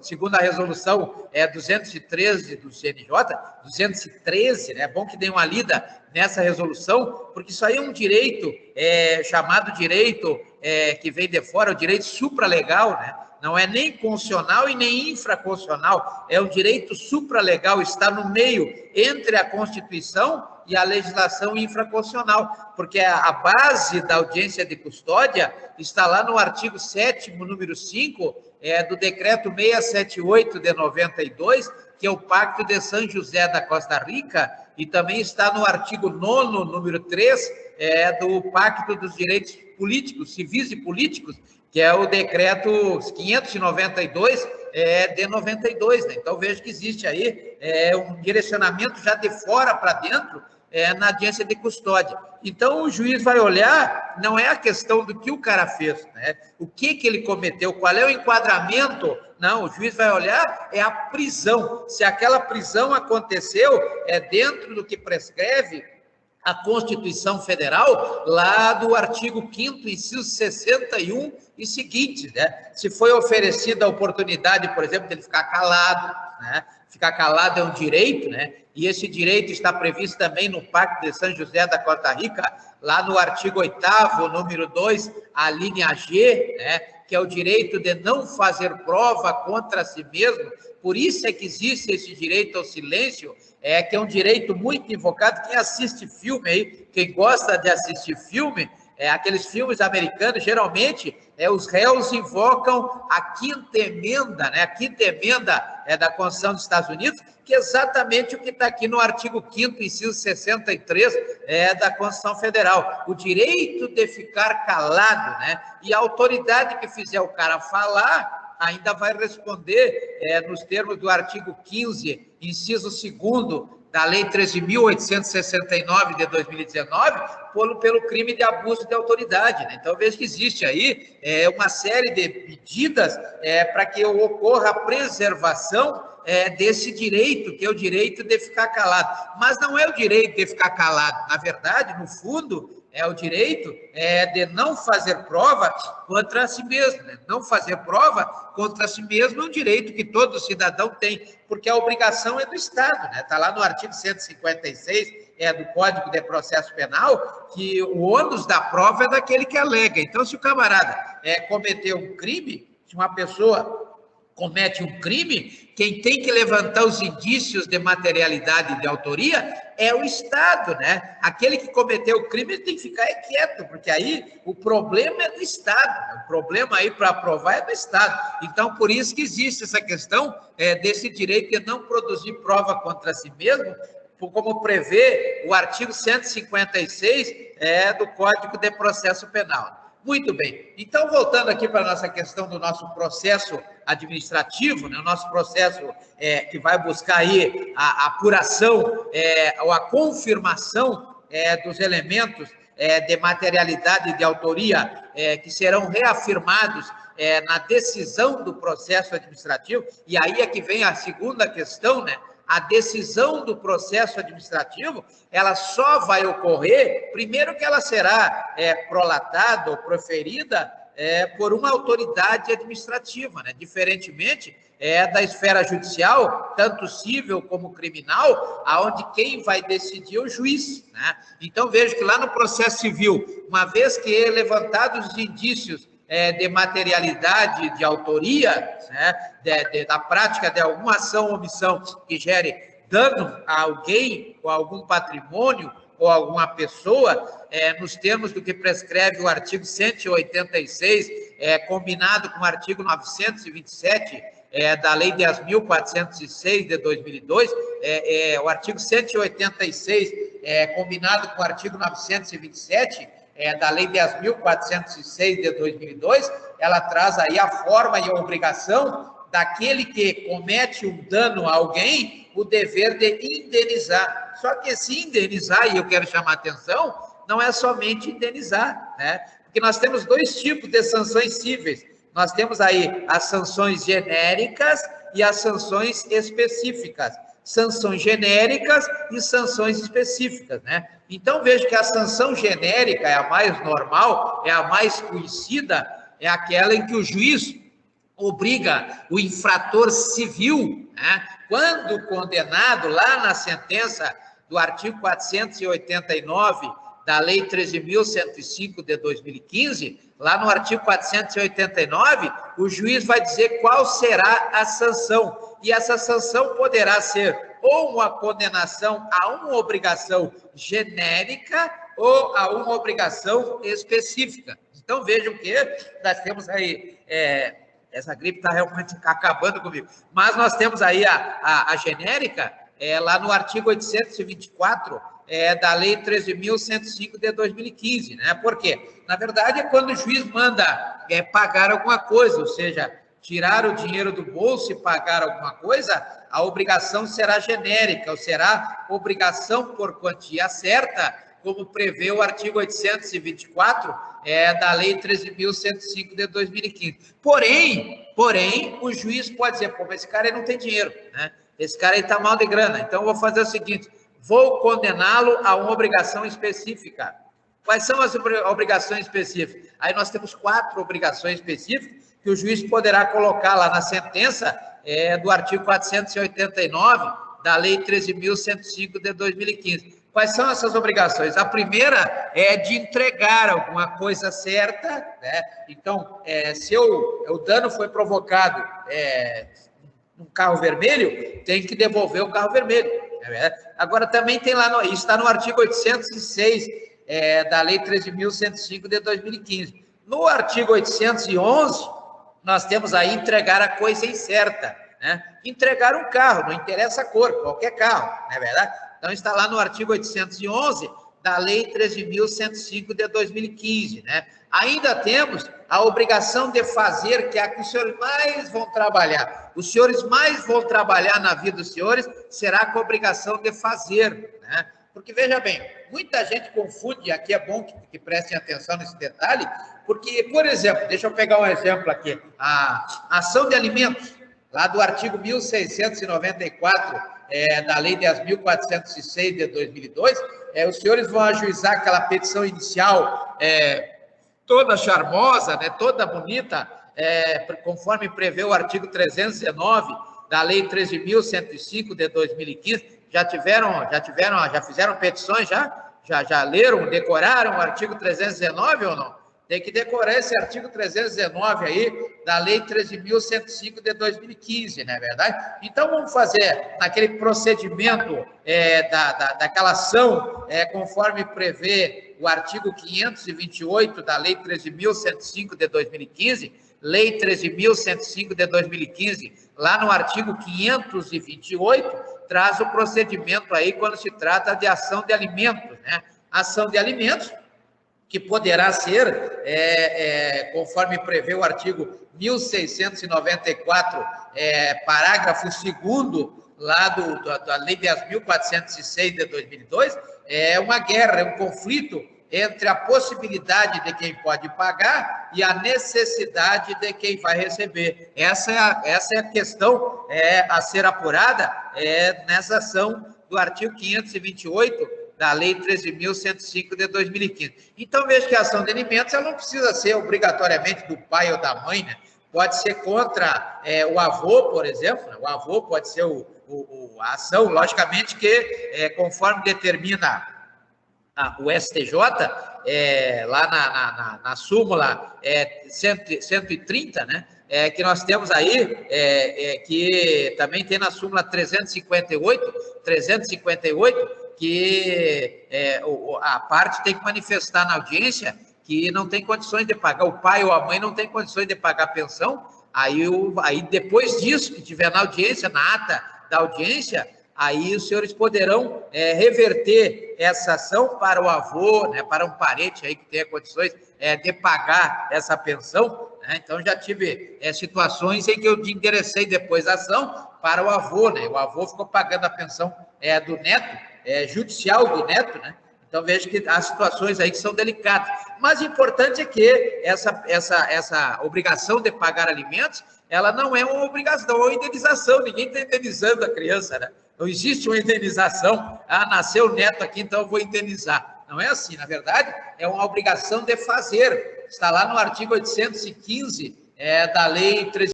segundo a resolução 213 do CNJ, 213, né? É bom que dê uma lida nessa resolução, porque isso aí é um direito chamado direito que vem de fora, o direito supralegal, né? Não é nem constitucional e nem infraconstitucional, é um direito supralegal, está no meio entre a Constituição e a legislação infraconstitucional, porque a base da audiência de custódia está lá no artigo 7º, número 5, do decreto 678 de 92, que é o Pacto de São José da Costa Rica, e também está no artigo 9º, número 3, do Pacto dos Direitos Políticos, Civis e Políticos, que é o decreto 592 de 92, né? Então, vejo que existe aí um direcionamento já de fora para dentro na audiência de custódia. Então, o juiz vai olhar, não é a questão do que o cara fez, né? O que ele cometeu, qual é o enquadramento. Não, o juiz vai olhar a prisão. Se aquela prisão aconteceu dentro do que prescreve a Constituição Federal, lá do artigo 5º, inciso 61 e seguintes, né? Se foi oferecida a oportunidade, por exemplo, de ele ficar calado, né? Ficar calado é um direito, né? E esse direito está previsto também no Pacto de São José da Costa Rica, lá no artigo 8º, número 2, a linha G, né? Que é o direito de não fazer prova contra si mesmo. Por isso é que existe esse direito ao silêncio, que é um direito muito invocado. Quem assiste filme aí, quem gosta de assistir filme, aqueles filmes americanos, geralmente, os réus invocam a quinta emenda, né? A quinta emenda da Constituição dos Estados Unidos, que é exatamente o que está aqui no artigo 5º, inciso 63 da Constituição Federal. O direito de ficar calado, né? E a autoridade que fizer o cara falar ainda vai responder nos termos do artigo 15, inciso 2º da Lei 13.869 de 2019, pelo crime de abuso de autoridade, né? Então, vejo que existe aí uma série de medidas para que ocorra a preservação desse direito, que é o direito de ficar calado. Mas não é o direito de ficar calado. Na verdade, no fundo, é o direito de não fazer prova contra si mesmo, né? Não fazer prova contra si mesmo é um direito que todo cidadão tem, porque a obrigação é do Estado, né? Está lá no artigo 156 do Código de Processo Penal, que o ônus da prova é daquele que alega. Então, se o camarada cometeu um crime, se uma pessoa comete um crime, quem tem que levantar os indícios de materialidade de autoria é o Estado, né? Aquele que cometeu o crime tem que ficar quieto, porque aí o problema é do Estado, o problema aí para provar é do Estado. Então, por isso que existe essa questão desse direito de não produzir prova contra si mesmo, como prevê o artigo 156 do Código de Processo Penal. Muito bem. Então, voltando aqui para a nossa questão do nosso processo administrativo, né? O nosso processo que vai buscar aí a apuração ou a confirmação dos elementos de materialidade e de autoria que serão reafirmados na decisão do processo administrativo. E aí é que vem a segunda questão, né? A decisão do processo administrativo, ela só vai ocorrer, primeiro que ela será prolatada ou proferida por uma autoridade administrativa, né? Diferentemente da esfera judicial, tanto civil como criminal, aonde quem vai decidir é o juiz, né? Então, vejo que lá no processo civil, uma vez que levantados os indícios de materialidade, de autoria, né, da prática de alguma ação ou omissão que gere dano a alguém, ou a algum patrimônio, ou alguma pessoa, nos termos do que prescreve o artigo 186, combinado com o artigo 927 da Lei 10.406 de 2002, o artigo 186, combinado com o artigo 927, da Lei 10.406 de 2002, ela traz aí a forma e a obrigação daquele que comete um dano a alguém, o dever de indenizar. Só que esse indenizar, e eu quero chamar a atenção, não é somente indenizar, né? Porque nós temos dois tipos de sanções cíveis. Nós temos aí as sanções genéricas e as sanções específicas. Sanções genéricas e sanções específicas, né? Então, vejo que a sanção genérica é a mais normal, é a mais conhecida, é aquela em que o juiz obriga o infrator civil, né, quando condenado lá na sentença do artigo 489 da Lei 13.105 de 2015, lá no artigo 489, o juiz vai dizer qual será a sanção. E essa sanção poderá ser ou uma condenação a uma obrigação genérica ou a uma obrigação específica. Então, vejam que nós temos aí... essa gripe está realmente acabando comigo. Mas nós temos aí a genérica, lá no artigo 824 da Lei 13.105 de 2015, né? Por quê? Na verdade, é quando o juiz manda pagar alguma coisa, ou seja, tirar o dinheiro do bolso e pagar alguma coisa, a obrigação será genérica, ou será obrigação por quantia certa, como prevê o artigo 824 da Lei 13.105 de 2015. Porém, o juiz pode dizer, pô, mas esse cara aí não tem dinheiro, né? Esse cara aí está mal de grana, então eu vou fazer o seguinte, vou condená-lo a uma obrigação específica. Quais são as obrigações específicas? Aí nós temos 4 obrigações específicas que o juiz poderá colocar lá na sentença do artigo 489 da Lei 13.105 de 2015. Quais são essas obrigações? A primeira é de entregar alguma coisa certa, né? Então, se o dano foi provocado num carro vermelho, tem que devolver o carro vermelho. Agora, também tem lá, isso está no artigo 806 da Lei 13.105 de 2015. No artigo 811, nós temos aí entregar a coisa incerta, né? Entregar um carro, não interessa a cor, qualquer carro, não é verdade? Então, está lá no artigo 811 da Lei 13.105 de 2015, né? Ainda temos a obrigação de fazer, que é a que os senhores mais vão trabalhar. Os senhores mais vão trabalhar na vida dos senhores, será com a obrigação de fazer, né? Porque, veja bem, muita gente confunde, aqui é bom que prestem atenção nesse detalhe, porque, por exemplo, deixa eu pegar um exemplo aqui, a ação de alimentos, lá do artigo 1694, da Lei 10.406 de 2002, os senhores vão ajuizar aquela petição inicial toda charmosa, né, toda bonita, conforme prevê o artigo 319 da Lei 13.105 de 2015, já fizeram petições, já leram, decoraram o artigo 319 ou não? Tem que decorar esse artigo 319 aí, da Lei 13.105 de 2015, não é verdade? Então, vamos fazer naquele procedimento daquela ação, conforme prevê o artigo 528 da Lei 13.105 de 2015, Lei 13.105 de 2015, lá no artigo 528, traz o procedimento aí quando se trata de ação de alimentos, né? Ação de alimentos, que poderá ser, conforme prevê o artigo 1694, parágrafo 2º, lá da Lei 10.406 de 2002, é uma guerra, é um conflito entre a possibilidade de quem pode pagar e a necessidade de quem vai receber. Essa é a questão a ser apurada nessa ação do artigo 528 da Lei 13.105 de 2015. Então, veja que a ação de alimentos ela não precisa ser obrigatoriamente do pai ou da mãe, né? Pode ser contra o avô, por exemplo, né? O avô pode ser a ação, logicamente que, conforme determina o STJ, lá na súmula 130, né? Que nós temos aí, que também tem na súmula 358, que a parte tem que manifestar na audiência que não tem condições de pagar, o pai ou a mãe não tem condições de pagar a pensão, aí depois disso, que tiver na audiência, na ata da audiência, aí os senhores poderão reverter essa ação para o avô, né, para um parente aí que tenha condições de pagar essa pensão, né? Então, já tive situações em que eu enderecei depois a ação para o avô, né? O avô ficou pagando a pensão do neto, judicial do neto, né? Então, vejo que há situações aí que são delicadas. Mas o importante é que essa obrigação de pagar alimentos, ela não é uma obrigação, é uma indenização. Ninguém está indenizando a criança, né? Não existe uma indenização. Nasceu o neto aqui, então eu vou indenizar. Não é assim, na verdade, é uma obrigação de fazer. Está lá no artigo 815 da Lei 13.000.